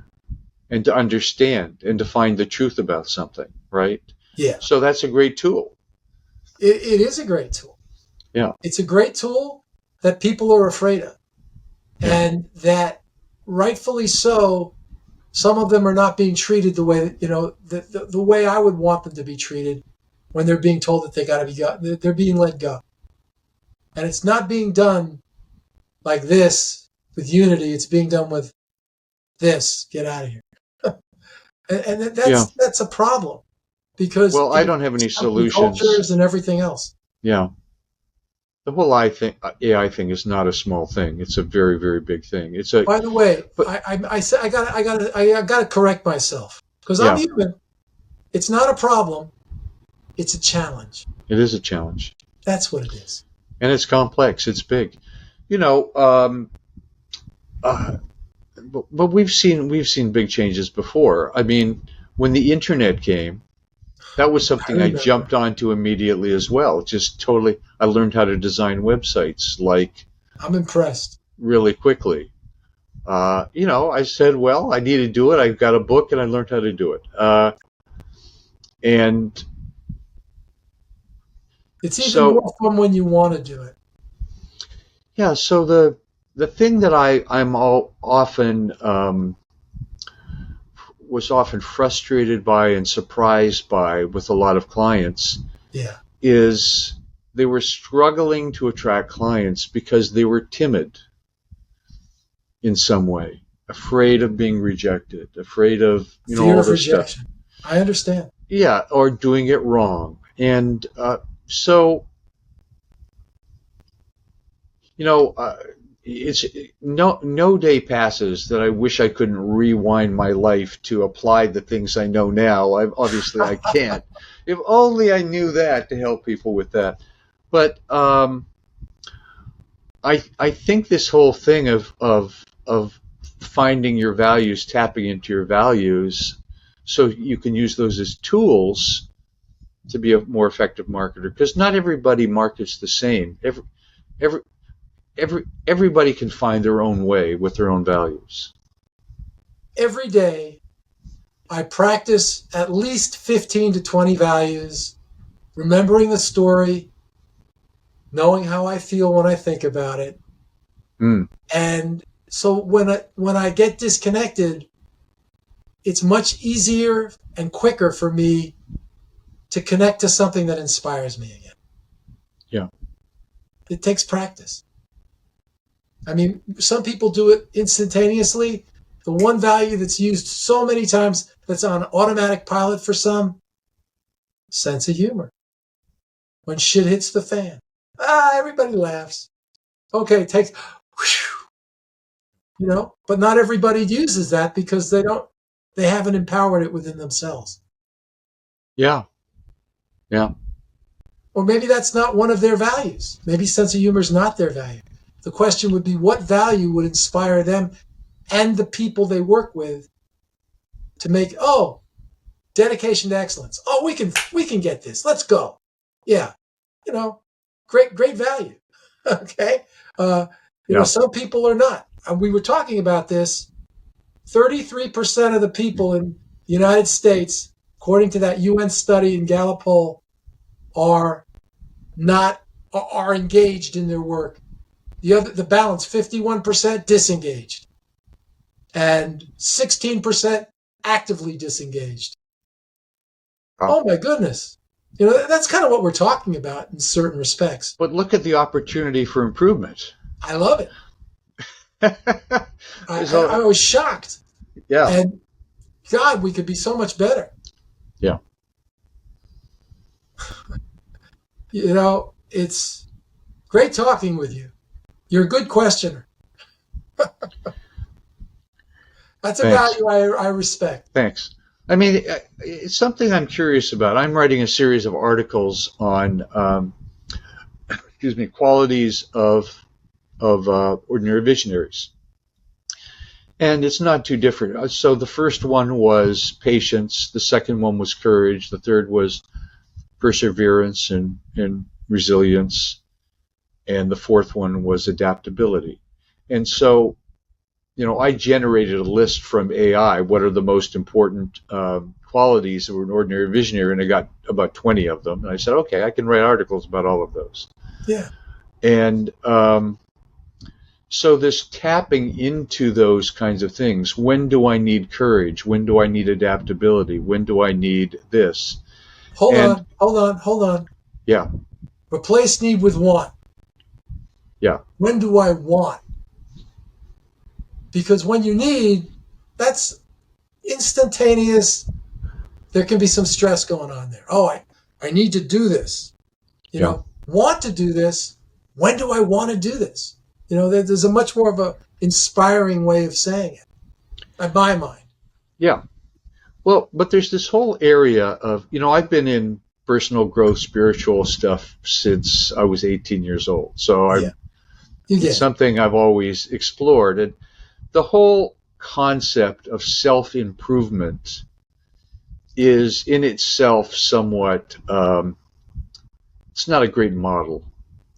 and to understand and to find the truth about something, right? Yeah. So that's a great tool. It is a great tool. Yeah, It's a great tool that people are afraid of. yeah, And that rightfully so, some of them are not being treated the way, the way I would want them to be treated when they're being told that they got to be, they're being let go. And it's not being done like this with unity. It's being done with this, get out of here. And yeah. that's a problem because Well, I don't have any company solutions. cultures and everything else. Yeah. The whole AI thing is not a small thing. It's a very, very big thing. It's a, By the way, but I got to correct myself because I'm yeah, human. It's not a problem. It's a challenge. it is a challenge. That's what it is. And it's complex. It's big. You know, uh, but we've seen big changes before. I mean, when the internet came, that was I something I remember. jumped onto immediately as well. Just totally, I learned how to design websites like I'm impressed. really quickly. I said, well, I need to do it. I got a book and I learned how to do it. And It's even so, more fun when you want to do it. yeah, so the thing that I'm all often was often frustrated by and surprised by with a lot of clients Yeah. is they were struggling to attract clients because they were timid in some way, afraid of being rejected, afraid of Fear all of this stuff. rejection. I understand. Yeah, or doing it wrong. And so you know, it's no day passes that I wish I couldn't rewind my life to apply the things I know now. Obviously I can't. If only I knew that to help people with that. But I think this whole thing of finding your values, tapping into your values, so you can use those as tools to be a more effective marketer. Because not everybody markets the same. Every everybody can find their own way with their own values. Every day, I practice at least 15 to 20 values, remembering the story, knowing how I feel when I think about it. Mm, And so when I get disconnected, it's much easier and quicker for me to connect to something that inspires me again. yeah, It takes practice. I mean, some people do it instantaneously. The one value that's used so many times that's on automatic pilot for some, sense of humor. When shit hits the fan, everybody laughs. Okay, takes, but not everybody uses that because they haven't empowered it within themselves. yeah, yeah, Or maybe that's not one of their values. Maybe sense of humor is not their value. The question would be, what value would inspire them and the people they work with to make, dedication to excellence. Oh, we can get this. Let's go. Yeah. Great value. Okay. Yeah. Some people are not. We were talking about this. 33% of the people in the United States, according to that UN study and Gallup poll, are not are engaged in their work. The balance, 51% disengaged, and 16% actively disengaged. Wow. Oh my goodness. That's kind of what we're talking about in certain respects. But look at the opportunity for improvement. I love it. I So, was shocked. yeah. And God, we could be so much better. Yeah. It's great talking with you. You're a good questioner. That's a Thanks. value I respect. Thanks. I mean, it's something I'm curious about. I'm writing a series of articles on, excuse me, qualities of ordinary visionaries, and it's not too different. So the first one was patience. The second one was courage. The third was perseverance and resilience, and the fourth one was adaptability. And so, I generated a list from AI. What are the most important qualities of an ordinary visionary? And I got about 20 of them. And I said, okay, I can write articles about all of those. Yeah. And so this tapping into those kinds of things. When do I need courage? When do I need adaptability? When do I need this? Hold And on. yeah, Replace need with want. yeah, When do I want? Because when you need, that's instantaneous. There can be some stress going on there. Oh, I need to do this. yeah, Want to do this. When do I want to do this? There's a much more of a inspiring way of saying it, in my mind. yeah. Well, but there's this whole area of, I've been in personal growth, spiritual stuff since I was 18 years old. So Yeah, you it's get it. something I've always explored. And the whole concept of self-improvement is in itself somewhat, it's not a great model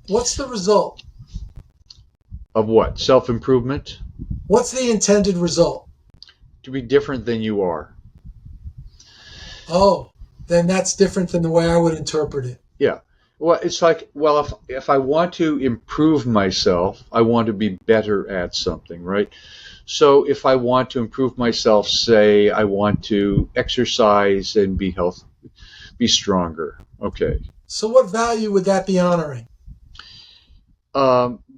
What's the result? of what? Self-improvement? What's the intended result? To be different than you are. Oh, then that's different than the way I would interpret it. Yeah. Well, it's like, well, if I want to improve myself, I want to be better at something, right? So if I want to improve myself, say I want to exercise and be healthy, be stronger. Okay. So what value would that be honoring?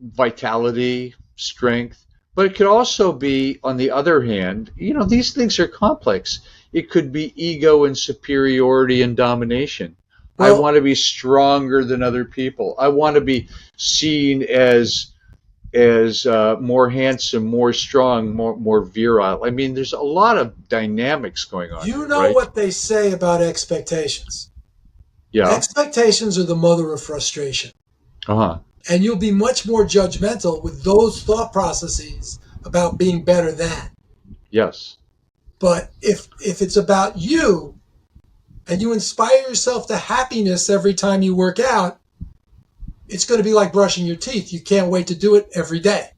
Vitality, strength, but it could also be, on the other hand, these things are complex. It could be ego and superiority and domination. I Well, want to be stronger than other people. I want to be seen as more handsome, more strong, more virile. I mean, there's a lot of dynamics going on you here, know right? what they say about expectations. Yeah. Expectations are the mother of frustration. Uh-huh. And you'll be much more judgmental with those thought processes about being better than. Yes. But if it's about you and you inspire yourself to happiness every time you work out, it's going to be like brushing your teeth. You can't wait to do it every day.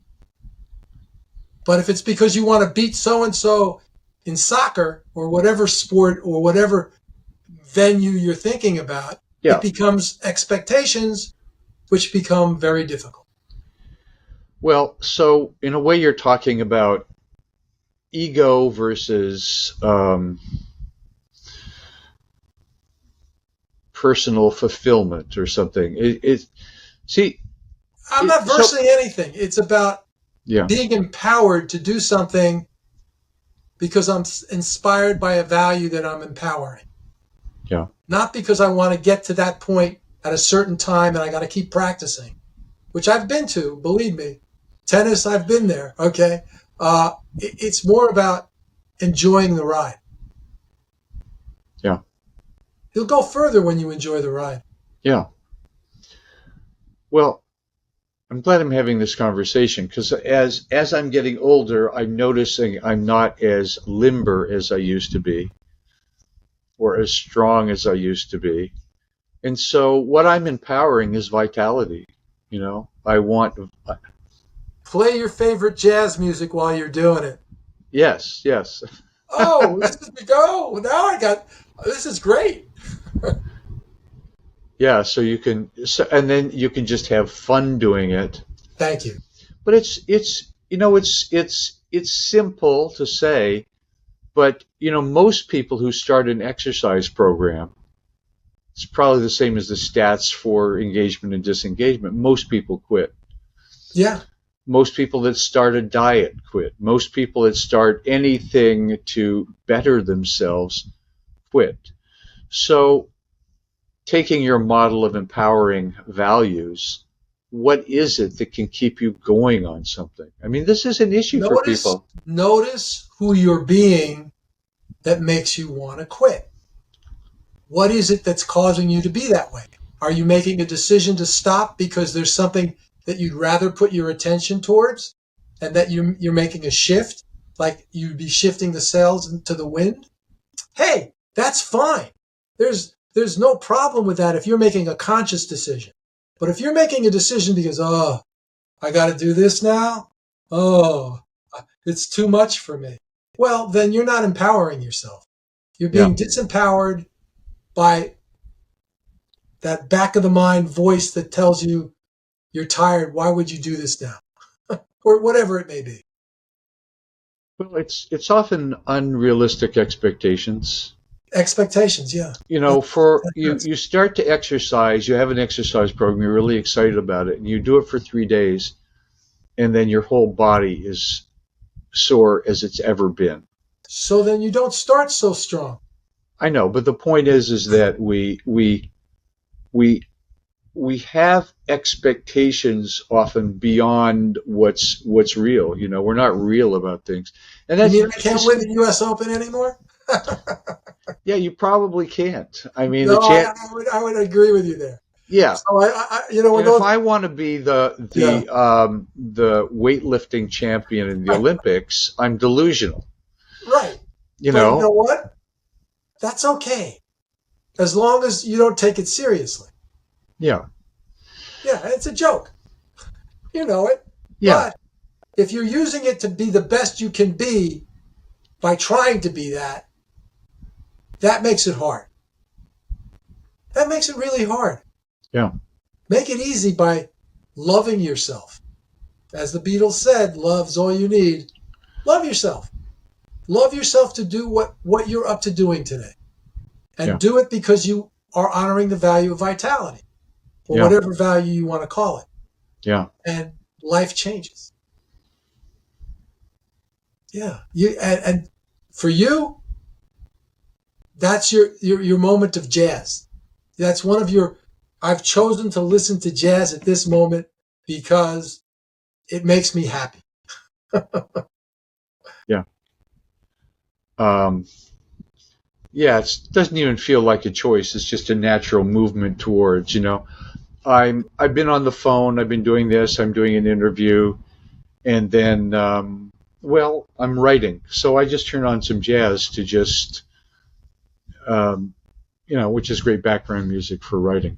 But if it's because you want to beat so-and-so in soccer or whatever sport or whatever venue you're thinking about, it Yeah. becomes expectations, which become very difficult. Well, so in a way, you're talking about ego versus personal fulfillment or something. See, I'm not so versing anything. It's about yeah, being empowered to do something because I'm inspired by a value that I'm empowering. yeah, Not because I want to get to that point at a certain time and I got to keep practicing, which I've been to, believe me. Tennis, I've been there, okay? It's more about enjoying the ride. yeah, You'll go further when you enjoy the ride. yeah. Well, I'm glad I'm having this conversation because as I'm getting older, I'm noticing I'm not as limber as I used to be or as strong as I used to be. And so what I'm empowering is vitality. I want, Play your favorite jazz music while you're doing it. yes, yes. Oh, this is go. Now I got this is great. Yeah, so you can, and then you can just have fun doing it. Thank you. But it's simple to say, but most people who start an exercise program, it's probably the same as the stats for engagement and disengagement. Most people quit. Yeah. Most people that start a diet quit. Most people that start anything to better themselves quit. So, taking your model of empowering values, what is it that can keep you going on something? I mean, this is an issue for Notice people. notice who you're being that makes you want to quit. What is it that's causing you to be that way? Are you making a decision to stop because there's something that you'd rather put your attention towards and that you're making a shift, like you'd be shifting the sails into the wind? Hey, that's fine. There's no problem with that if you're making a conscious decision. But if you're making a decision because, oh, I got to do this now, oh, it's too much for me, well, then you're not empowering yourself. You're Yeah, being disempowered by that back of the mind voice that tells you you're tired. Why would you do this now? Or whatever it may be. well, it's often unrealistic expectations. Expectations, yeah. For you, That's you start to exercise, you have an exercise program, you're really excited about it, and you do it for 3 days, and then your whole body is sore as it's ever been. so then you don't start so strong. I know, but the point is that we we have expectations often beyond what's real. We're not real about things, and You that's mean I can't win the U.S. Open anymore? yeah. You probably can't. I mean, No, the chance. I would agree with you there. Yeah, So when and if those, I want to be yeah, the weightlifting champion in the right, Olympics, I'm delusional. right. You But you know know? what? That's okay as long as you don't take it seriously. Yeah, Yeah, it's a joke. You know it. yeah, But if you're using it to be the best you can be by trying to be that, that makes it hard. That makes it really hard. yeah, Make it easy by loving yourself. As the Beatles said, love's all you need. Love yourself. Love yourself to do what you're up to doing today. And yeah, do it because you are honoring the value of vitality or yeah, whatever value you want to call it. yeah, And life changes. Yeah. And for you, that's your moment of jazz. That's one of your I've chosen to listen to jazz at this moment because it makes me happy. yeah. Um, yeah, it doesn't even feel like a choice. It's just a natural movement towards. I've been on the phone. I've been doing this. I'm doing an interview, and then well, I'm writing. So I just turn on some jazz to just um, which is great background music for writing.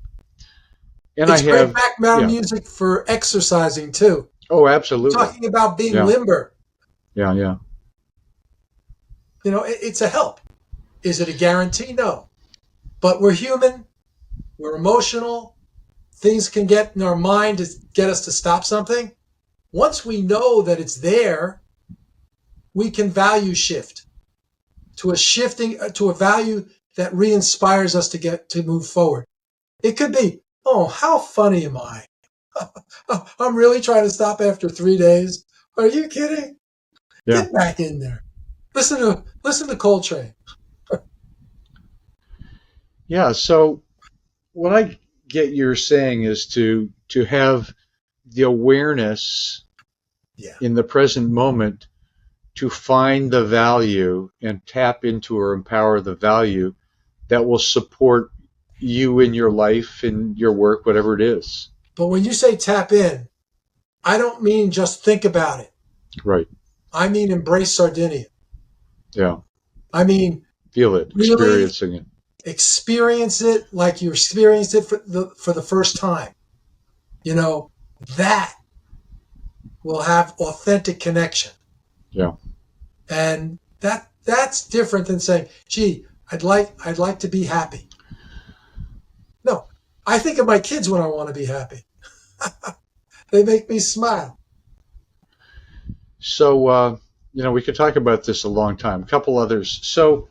And I It's great have background yeah. music for exercising too. Oh, absolutely. Talking about being Yeah, limber, yeah, yeah, it's a help. Is it a guarantee? No. But we're human, we're emotional, things can get in our mind to get us to stop something. Once we know that it's there, we can value shift to a value that re-inspires us to move forward. It could be, oh, how funny am I? I'm really trying to stop after 3 days. Are you kidding? yeah, Get back in there. Listen to Coltrane. yeah. So what I get you're saying is to have the awareness Yeah. in the present moment to find the value and tap into or empower the value that will support you in your life, in your work, whatever it is. But when you say tap in, I don't mean just think about it. Right. I mean embrace Sardinia. Yeah. I mean Feel it, really experiencing it. experience it like you experienced it for the first time. You know, that will have authentic connection. Yeah. And that's different than saying, gee, I'd like to be happy. No. I think of my kids when I want to be happy. They make me smile. So, we could talk about this a long time. A couple others. So,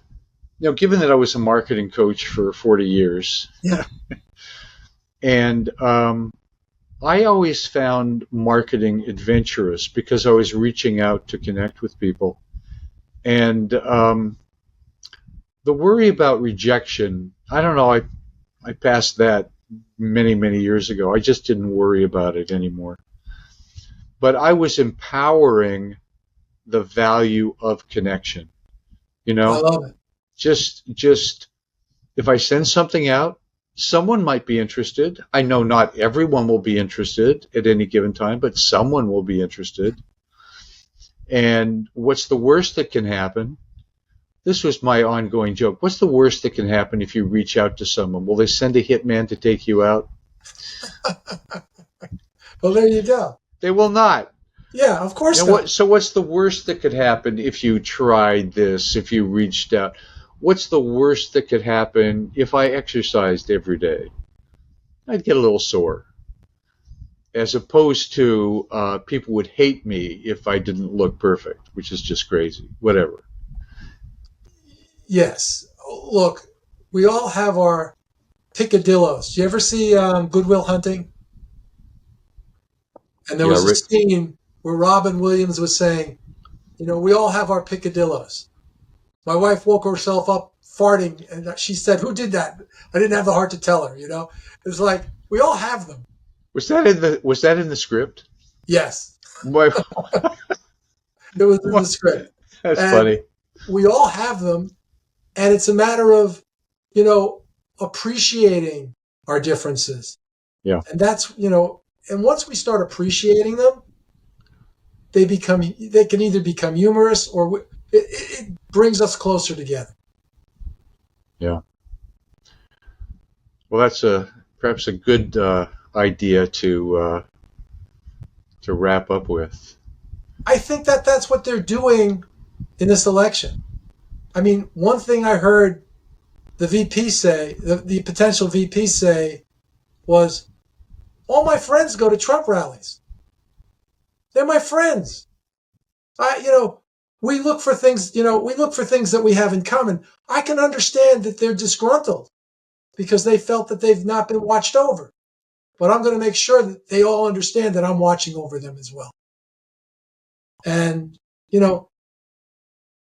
given that I was a marketing coach for 40 years, Yeah. and I always found marketing adventurous because I was reaching out to connect with people. And the worry about rejection, I don't know, I passed that many, many years ago. I just didn't worry about it anymore. But I was empowering the value of connection. I love it. Just if I send something out, someone might be interested. I know not everyone will be interested at any given time, but someone will be interested. And what's the worst that can happen? This was my ongoing joke. What's the worst that can happen if you reach out to someone? Will they send a hitman to take you out? Well, there you go. They will not. Yeah, of course not. So what's the worst that could happen if you tried this, if you reached out? What's the worst that could happen if I exercised every day? I'd get a little sore. As opposed to people would hate me if I didn't look perfect, which is just crazy. Whatever. Yes. Look, we all have our picadillos. Do you ever see Good Will Hunting? And there Yeah, was a scene where Robin Williams was saying, we all have our picadillos. My wife woke herself up farting, and she said, "Who did that?" I didn't have the heart to tell her. It's like we all have them. Was that in the script? Yes, Boy, it was in the script. that's And funny. we all have them, and it's a matter of, appreciating our differences. Yeah. And that's, and once we start appreciating them, they can either become humorous or it brings us closer together. Yeah. Well, that's perhaps a good idea to wrap up with. I think that's what they're doing in this election. I mean, one thing I heard the VP say, the potential VP say, was, all my friends go to Trump rallies. They're my friends. We look for things, that we have in common. I can understand that they're disgruntled because they felt that they've not been watched over. But I'm going to make sure that they all understand that I'm watching over them as well. And,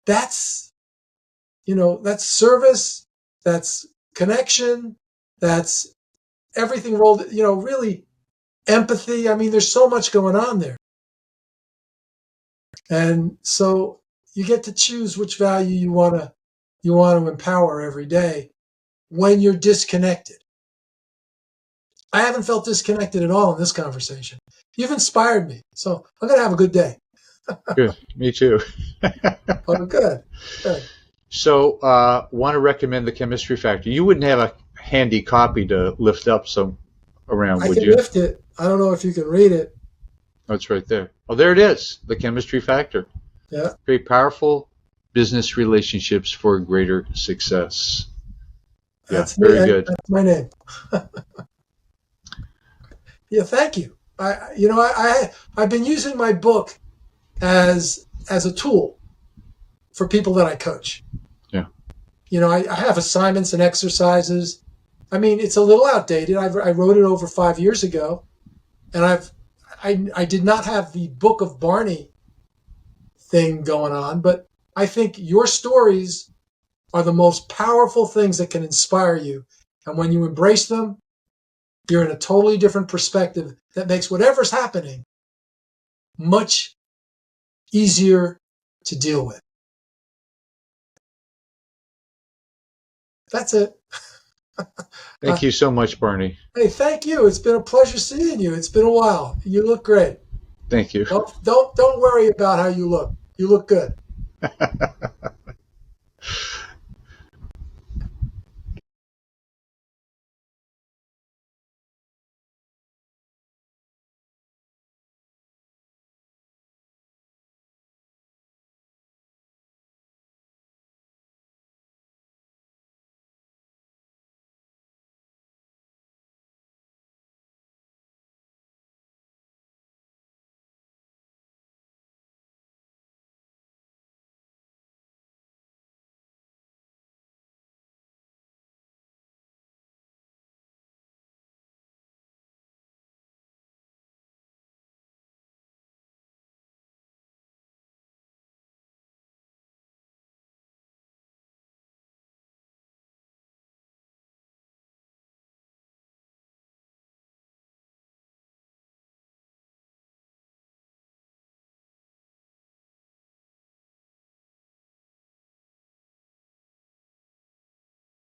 that's service, that's connection, that's everything rolled, really empathy. I mean, there's so much going on there. And so you get to choose which value you want to empower every day when you're disconnected. I haven't felt disconnected at all in this conversation. You've inspired me. So I'm going to have a good day. Good. Me too. Oh, good. So, want to recommend the Chemistry Factor. You wouldn't have a handy copy to lift up around, would you? I can lift it. I don't know if you can read it. Oh, it's right there. Oh, there it is. The Chemistry Factor. Yeah. Very powerful business relationships for greater success. That's very good. That's my name. Yeah, thank you. I've been using my book as a tool for people that I coach. Yeah. I have assignments and exercises. I mean, it's a little outdated. I wrote it over 5 years ago, and I did not have the Book of Barney thing going on, but I think your stories are the most powerful things that can inspire you. And when you embrace them, you're in a totally different perspective that makes whatever's happening much easier to deal with. That's it. Thank you so much, Barney. Hey, thank you. It's been a pleasure seeing you. It's been a while. You look great. Thank you. Don't worry about how you look. You look good.